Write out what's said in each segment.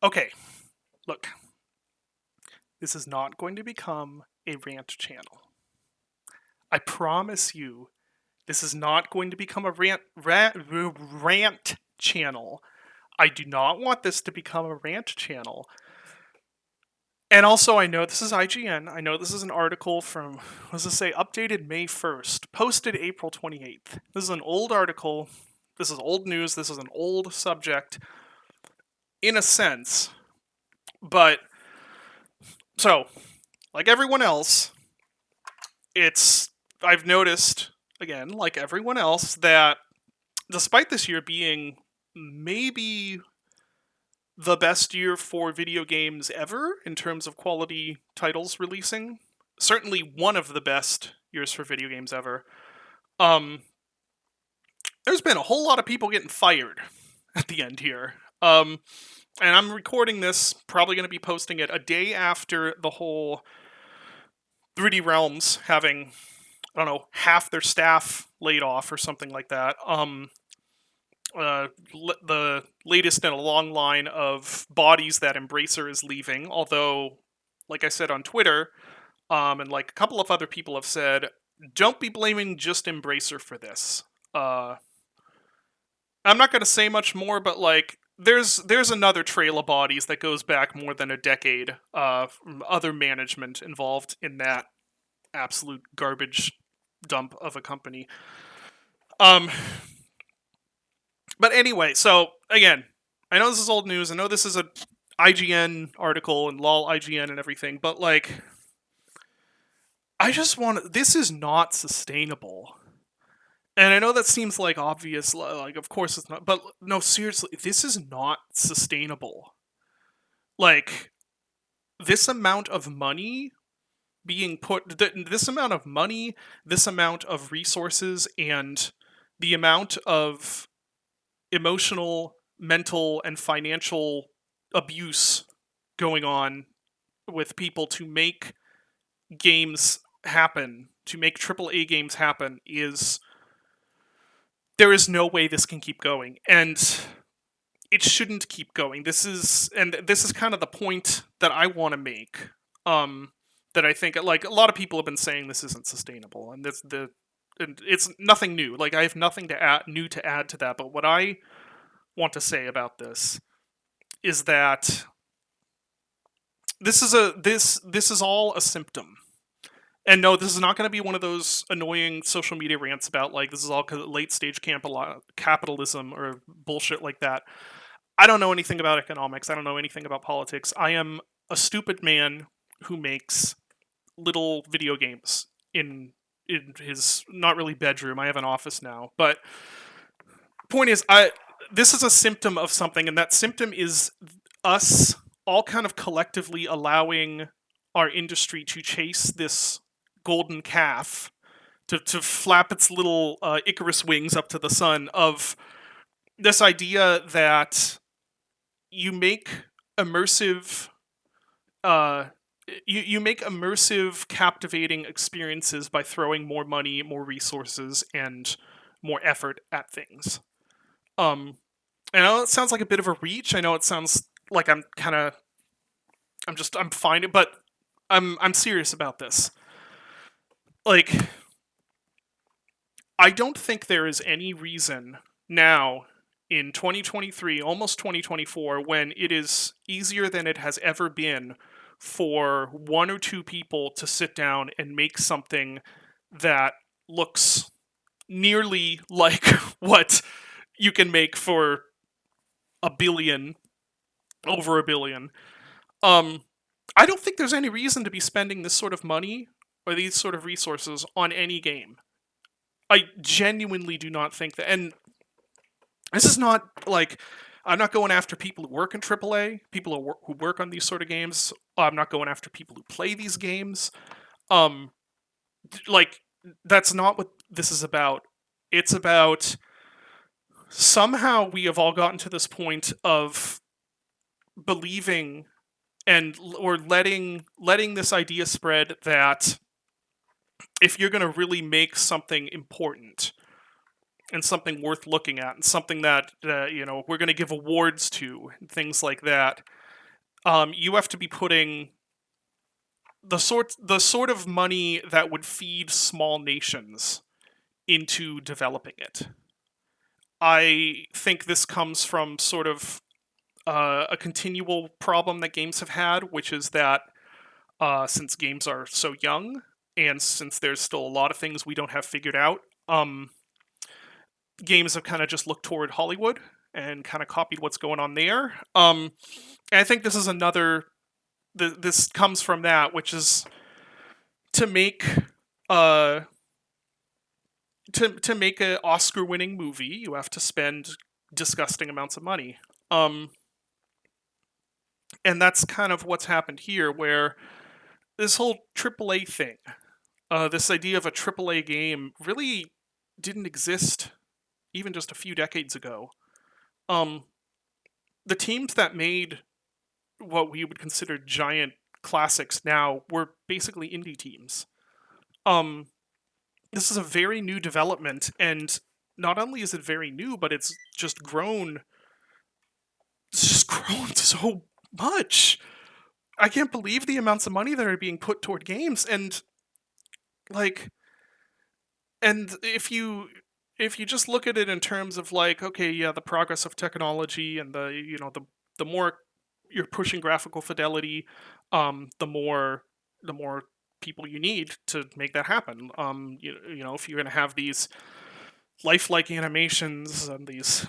Okay, look. This is not going to become a rant channel. I promise you, this is not going to become a rant channel. I do not want this to become a rant channel. And also, I know this is IGN. I know this is an article from, what does it say, updated May 1st, posted April 28th. This is an old article. This is old news. This is an old subject, in a sense. But, so, like everyone else, I've noticed, again, like everyone else, that despite this year being maybe the best year for video games ever in terms of quality titles releasing, certainly one of the best years for video games ever, there's been a whole lot of people getting fired at the end here. And I'm recording this, probably going to be posting it a day after the whole 3D Realms having, I don't know, half their staff laid off or something like that. The latest in a long line of bodies that Embracer is leaving, although, like I said on Twitter, and like a couple of other people have said, don't be blaming just Embracer for this. I'm not going to say much more, but like, there's another trail of bodies that goes back more than a decade, from other management involved in that absolute garbage dump of a company. But anyway, so again, I know this is old news. I know this is a IGN article and lol IGN and everything, but like, this is not sustainable. And I know that seems like obvious, like of course it's not, but no, seriously, this is not sustainable. Like, this amount of money being this amount of money, this amount of resources, and the amount of emotional, mental, and financial abuse going on with people to make games happen, to make AAA games happen, there is no way this can keep going, and it shouldn't keep going. This is kind of the point that I want to make. That I think, like, a lot of people have been saying this isn't sustainable, and and it's nothing new. Like, I have nothing new to add to that. But what I want to say about this is that this is all a symptom. And no, this is not going to be one of those annoying social media rants about like this is all late stage capitalism or bullshit like that. I don't know anything about economics. I don't know anything about politics. I am a stupid man who makes little video games in his not really bedroom. I have an office now, but point is, this is a symptom of something, and that symptom is us all kind of collectively allowing our industry to chase this golden calf, to flap its little Icarus wings up to the sun, of this idea that you make immersive you make immersive, captivating experiences by throwing more money, more resources, and more effort at things. I know it sounds like a bit of a reach. I know it sounds like I'm fine, but I'm serious about this. Like, I don't think there is any reason now in 2023, almost 2024, when it is easier than it has ever been for one or two people to sit down and make something that looks nearly like what you can make for over a billion. I don't think there's any reason to be spending this sort of money or these sort of resources on any game. I genuinely do not think that. And this is not like, I'm not going after people who work in AAA, people who work on these sort of games. I'm not going after people who play these games. Like, that's not what this is about. It's about somehow we have all gotten to this point of believing or letting this idea spread that if you're going to really make something important and something worth looking at and something that we're going to give awards to and things like that, you have to be putting the sort of money that would feed small nations into developing it. I think this comes from sort of a continual problem that games have had, which is that since games are so young, and since there's still a lot of things we don't have figured out, games have kind of just looked toward Hollywood and kind of copied what's going on there. And I think this is another. This comes from that, which is to make uh to make an Oscar-winning movie, you have to spend disgusting amounts of money. And that's kind of what's happened here, where this whole AAA thing, this idea of a AAA game, really didn't exist even just a few decades ago. The teams that made what we would consider giant classics now were basically indie teams. Um, this is a very new development, and not only is it very new, but it's just grown. It's just grown so much. I can't believe the amounts of money that are being put toward games, and like, and if you just look at it in terms of like, okay, yeah, the progress of technology and the more you're pushing graphical fidelity, the more people you need to make that happen. If you're going to have these lifelike animations and these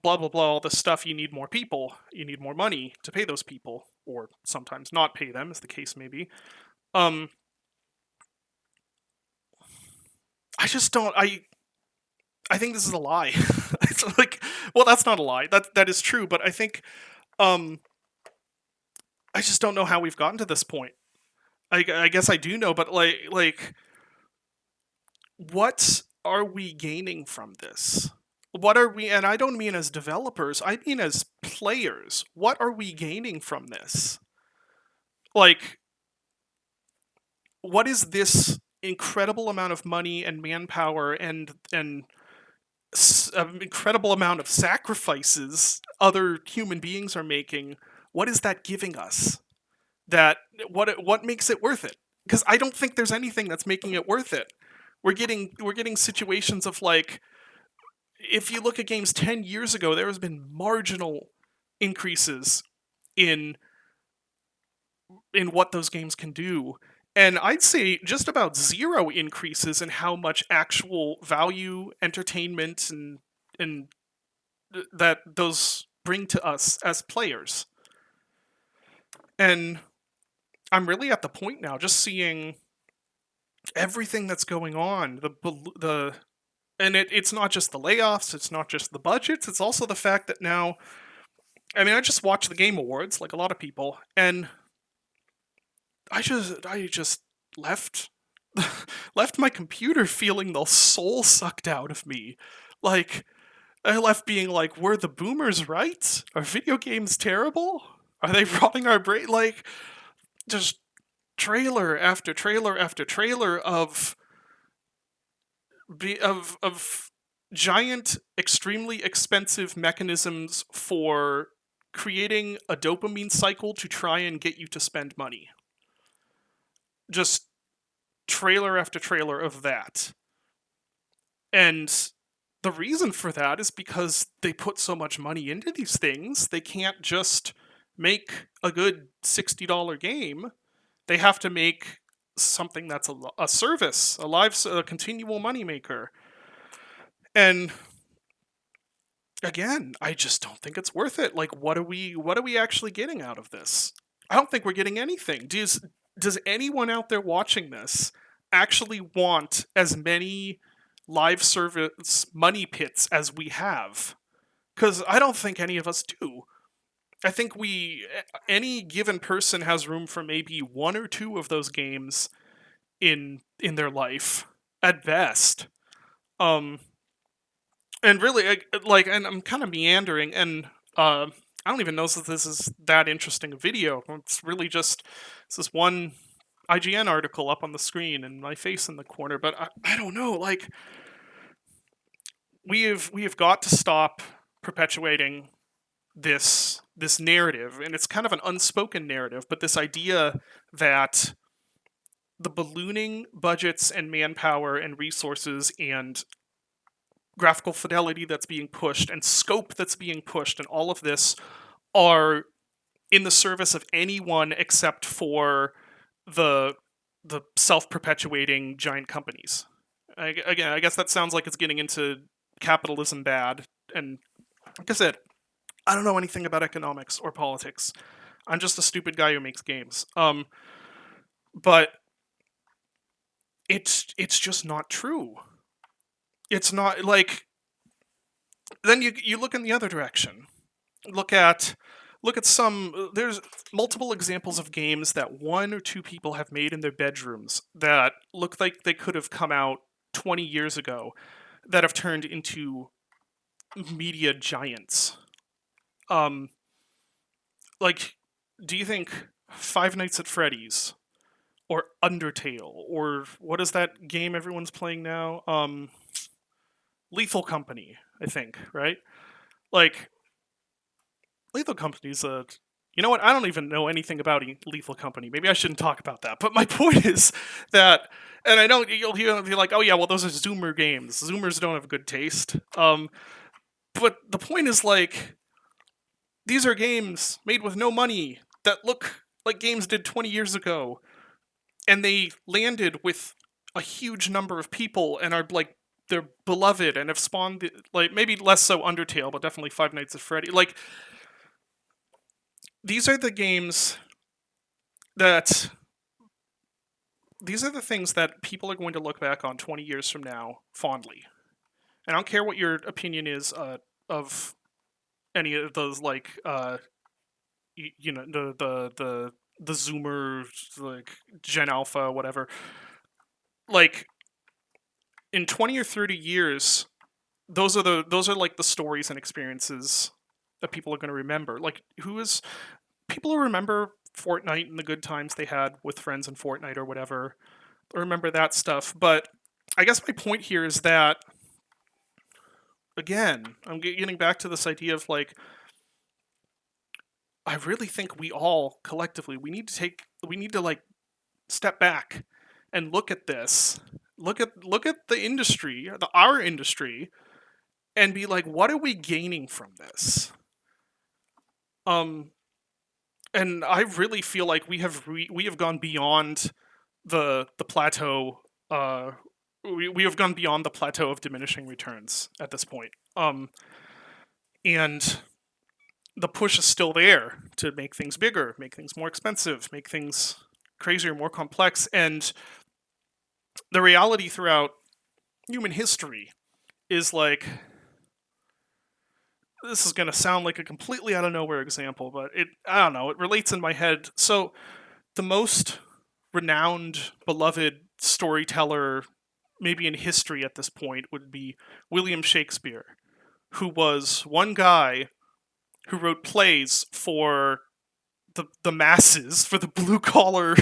blah blah blah, all this stuff, you need more people, you need more money to pay those people, or sometimes not pay them, as the case may be. Um, I just don't. I think this is a lie. It's like, well, that's not a lie. That is true, but I think um, I just don't know how we've gotten to this point. I guess I do know, but what are we gaining from this? What are we? And I don't mean as developers. I mean as players. What are we gaining from this? Like, what is this incredible amount of money and manpower and an incredible amount of sacrifices other human beings are making? What is that giving us? That what makes it worth it? Because I don't think there's anything that's making it worth it. We're getting situations of like, if you look at games 10 years ago, there has been marginal increases in what those games can do. And I'd say just about zero increases in how much actual value, entertainment, and that those bring to us as players. And I'm really at the point now, just seeing everything that's going on. And it's not just the layoffs, it's not just the budgets, it's also the fact that now, I mean, I just watched the Game Awards like a lot of people, and I just left left my computer feeling the soul sucked out of me. Like, I left being like, were the boomers right? Are video games terrible? Are they rotting our brain? Like, just trailer after trailer after trailer of giant, extremely expensive mechanisms for creating a dopamine cycle to try and get you to spend money. Just trailer after trailer of that. And the reason for that is because they put so much money into these things, they can't just make a good $60 game. They have to make something that's a service, a continual moneymaker. And again, I just don't think it's worth it. Like, what are we actually getting out of this? I don't think we're getting anything. Does anyone out there watching this actually want as many live service money pits as we have? Because I don't think any of us do. I think any given person has room for maybe one or two of those games in their life at best. Um, and really, and I'm kind of meandering, and I don't even know if this is that interesting a video. It's really just this one IGN article up on the screen and my face in the corner. But I don't know. Like, we have got to stop perpetuating this narrative, and it's kind of an unspoken narrative, but this idea that the ballooning budgets and manpower and resources and graphical fidelity that's being pushed and scope that's being pushed and all of this are in the service of anyone except for the the self-perpetuating giant companies. Again, I guess that sounds like it's getting into capitalism bad, and like I said, I don't know anything about economics or politics. I'm just a stupid guy who makes games. But it's just not true. It's not like, then you look in the other direction. Look at some, there's multiple examples of games that one or two people have made in their bedrooms that look like they could have come out 20 years ago that have turned into media giants. Um like, do you think Five Nights at Freddy's or Undertale or what is that game everyone's playing now? Lethal Company, I think, right? Like, Lethal Company's a, you know what? I don't even know anything about Lethal Company. Maybe I shouldn't talk about that. But my point is that, and I know you'll hear be like, oh yeah, well those are Zoomer games. Zoomers don't have good taste. But the point is, like, these are games made with no money that look like games did 20 years ago, and they landed with a huge number of people and are like, they're beloved and have spawned, like, maybe less so Undertale, but definitely Five Nights at Freddy. Like, these are the games that, these are the things that people are going to look back on 20 years from now fondly. And I don't care what your opinion is of any of those, like, you know, the Zoomer, like, Gen Alpha, whatever. Like, in 20 or 30 years, those are like the stories and experiences that people are going to remember. Like, people who remember Fortnite and the good times they had with friends in Fortnite or whatever, remember that stuff. But I guess my point here is that, again, I'm getting back to this idea of, like, I really think we all collectively, we need to like step back and look at this, look at the industry, our industry, and be like, what are we gaining from this? And I really feel like we have gone beyond the plateau. We have gone beyond the plateau of diminishing returns at this point. And the push is still there to make things bigger, make things more expensive, make things crazier, more complex. And the reality throughout human history is, like, this is going to sound like a completely out of nowhere example, but I don't know, it relates in my head. So the most renowned, beloved storyteller maybe in history at this point would be William Shakespeare, who was one guy who wrote plays for the masses, for the blue collar,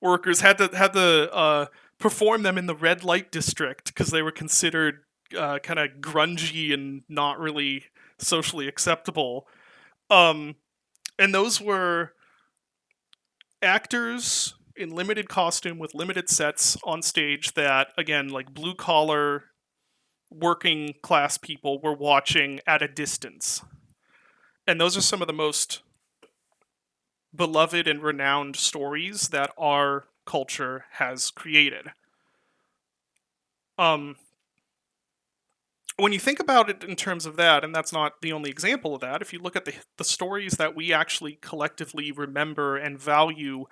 workers, had to perform them in the red light district because they were considered kind of grungy and not really socially acceptable. And those were actors in limited costume with limited sets on stage that, again, like, blue collar working class people were watching at a distance. And those are some of the most beloved and renowned stories that our culture has created. When you think about it in terms of that, and that's not the only example of that, if you look at the stories that we actually collectively remember and value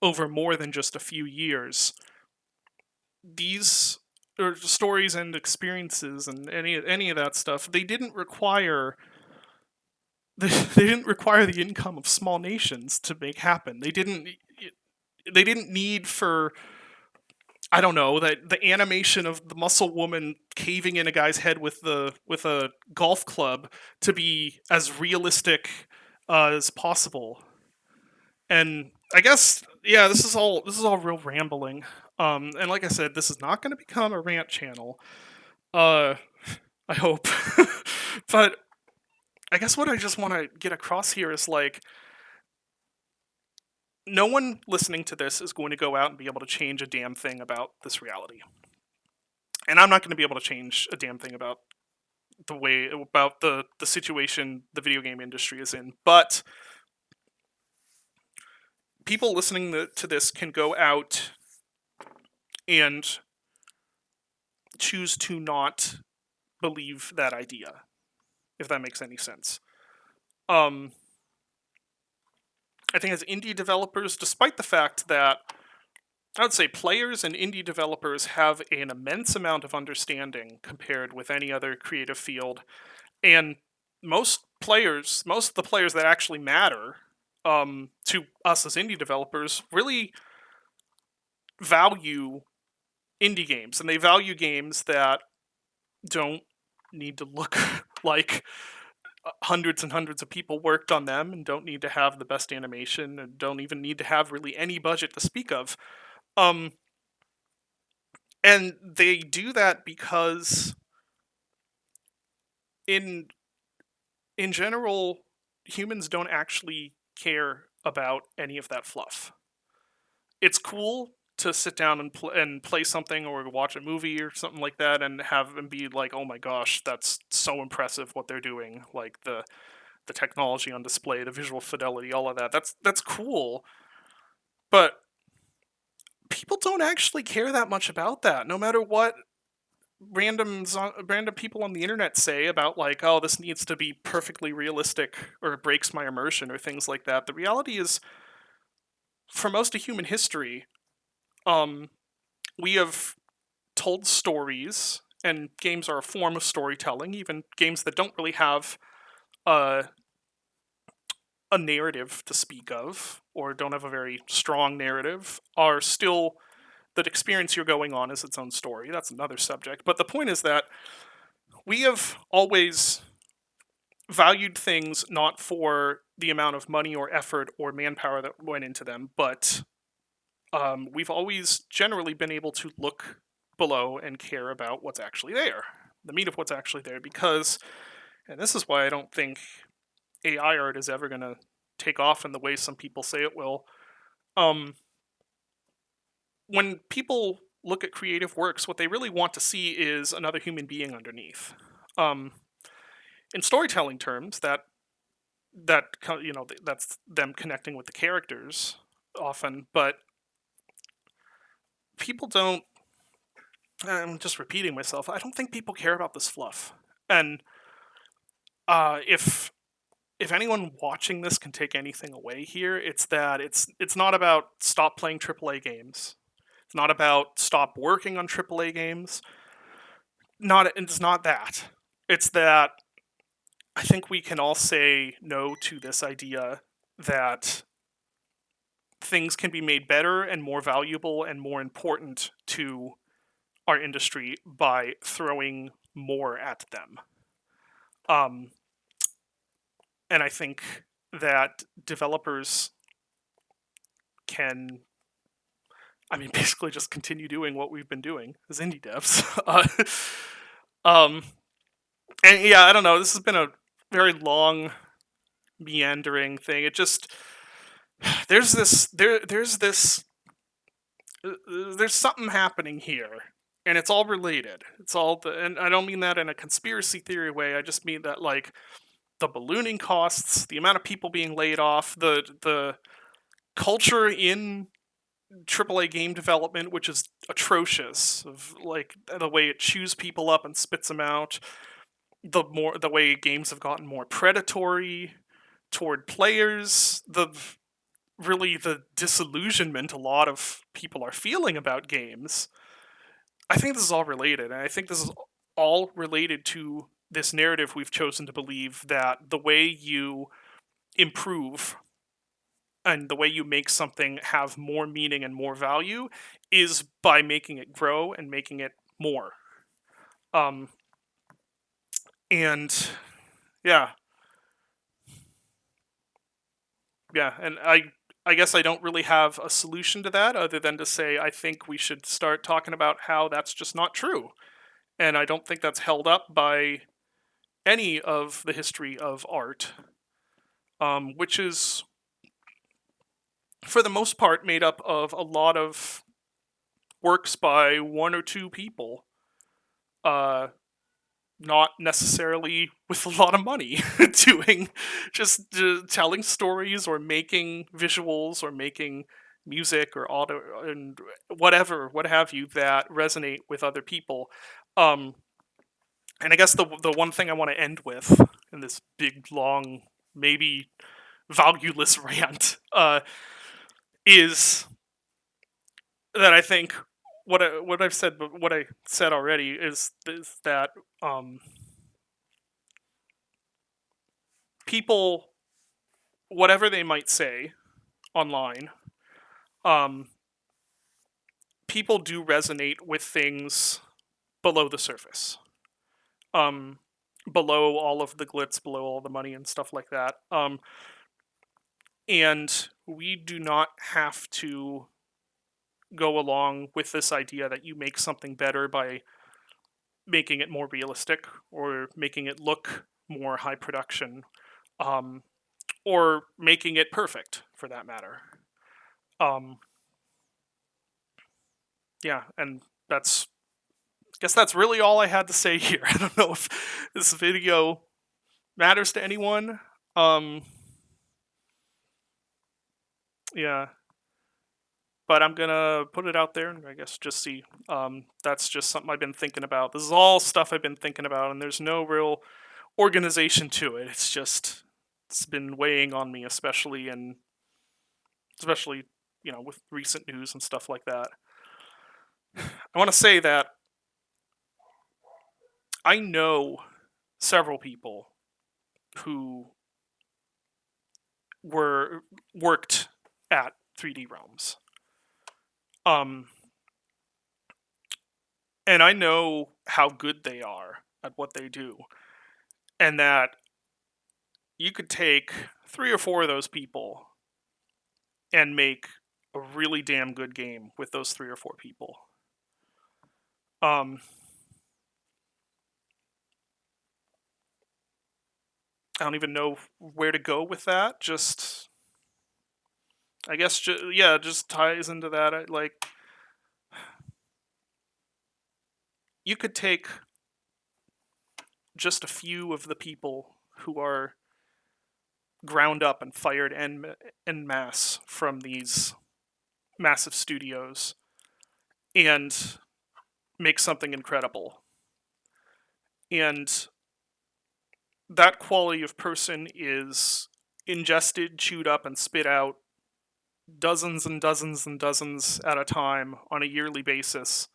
over more than just a few years, these are stories and experiences and any of that stuff, they didn't require the income of small nations to make happen. They didn't need for, I don't know, that the animation of the muscle woman caving in a guy's head with a golf club to be as realistic as possible. And I guess, yeah, this is all real rambling. And like I said, this is not going to become a rant channel. I hope, but I guess what I just want to get across here is like, no one listening to this is going to go out and be able to change a damn thing about this reality. And I'm not going to be able to change a damn thing about the situation the video game industry is in. But people listening to this can go out and choose to not believe that idea, if that makes any sense. I think as indie developers, despite the fact that I would say players and indie developers have an immense amount of understanding compared with any other creative field, and most of the players that actually matter to us as indie developers, really value indie games, and they value games that don't need to look like hundreds and hundreds of people worked on them, and don't need to have the best animation, and don't even need to have really any budget to speak of. And they do that because in general, humans don't actually care about any of that fluff. It's cool to sit down and play something or watch a movie or something like that and have and be like, oh my gosh, that's so impressive what they're doing, like the technology on display, the visual fidelity, all of that. That's cool, but people don't actually care that much about that. No matter what random people on the internet say about like, oh, this needs to be perfectly realistic or it breaks my immersion or things like that. The reality is, for most of human history, we have told stories, and games are a form of storytelling. Even games that don't really have a narrative to speak of, or don't have a very strong narrative, are still, that experience you're going on is its own story. That's another subject. But the point is that we have always valued things not for the amount of money or effort or manpower that went into them, but we've always generally been able to look below and care about what's actually there, the meat of what's actually there. Because, and this is why I don't think AI art is ever going to take off in the way some people say it will. When people look at creative works, what they really want to see is another human being underneath. In storytelling terms, that's them connecting with the characters often, but people don't. I'm just repeating myself. I don't think people care about this fluff, and if anyone watching this can take anything away here, it's that it's not about stop playing AAA games. It's not about stop working on AAA games. It's not that. It's that I think we can all say no to this idea that things can be made better and more valuable and more important to our industry by throwing more at them. And I think that developers can, basically just continue doing what we've been doing as indie devs. And yeah, I don't know. This has been a very long, meandering thing. It just there's something happening here, and it's all related. And I don't mean that in a conspiracy theory way. I just mean that like the ballooning costs, the amount of people being laid off, the culture in AAA game development, which is atrocious, of like the way it chews people up and spits them out, the way games have gotten more predatory toward players, the disillusionment a lot of people are feeling about games. I think this is all related, and I think this is all related to this narrative we've chosen to believe that the way you improve and the way you make something have more meaning and more value is by making it grow and making it more. And yeah. And I guess I don't really have a solution to that other than to say I think we should start talking about how that's just not true. And I don't think that's held up by any of the history of art, which is for the most part made up of a lot of works by one or two people, uh, not necessarily with a lot of money, doing just telling stories or making visuals or making music or audio and whatever, what have you, that resonate with other people. Um, and I guess the one thing I want to end with in this big long, maybe valueless rant, is that I think what I've said, what I said already is that people, whatever they might say online, um, people do resonate with things below the surface, um, below all of the glitz, below all the money and stuff like that. And we do not have to go along with this idea that you make something better by making it more realistic or making it look more high production, um, or making it perfect for that matter. Um, yeah, and that's, I guess that's really all I had to say here. I don't know if this video matters to anyone. Um, yeah, but I'm gonna put it out there and I guess just see. That's just something I've been thinking about. This is all stuff I've been thinking about, and there's no real organization to it. It's just, it's been weighing on me, especially with recent news and stuff like that. I want to say that I know several people who worked at 3D Realms. Um, and I know how good they are at what they do, and that you could take 3 or 4 of those people and make a really damn good game with those 3 or 4 people. I don't even know where to go with that. Just, I guess, just ties into that. Like, you could take just a few of the people who are ground up and fired en masse from these massive studios and make something incredible. And that quality of person is ingested, chewed up, and spit out dozens and dozens and dozens at a time on a yearly basis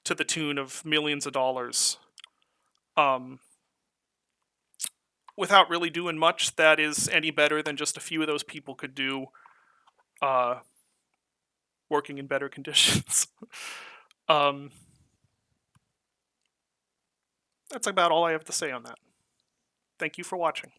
to the tune of millions of dollars, um, without really doing much that is any better than just a few of those people could do, uh, working in better conditions. um, that's about all I have to say on that. Thank you for watching.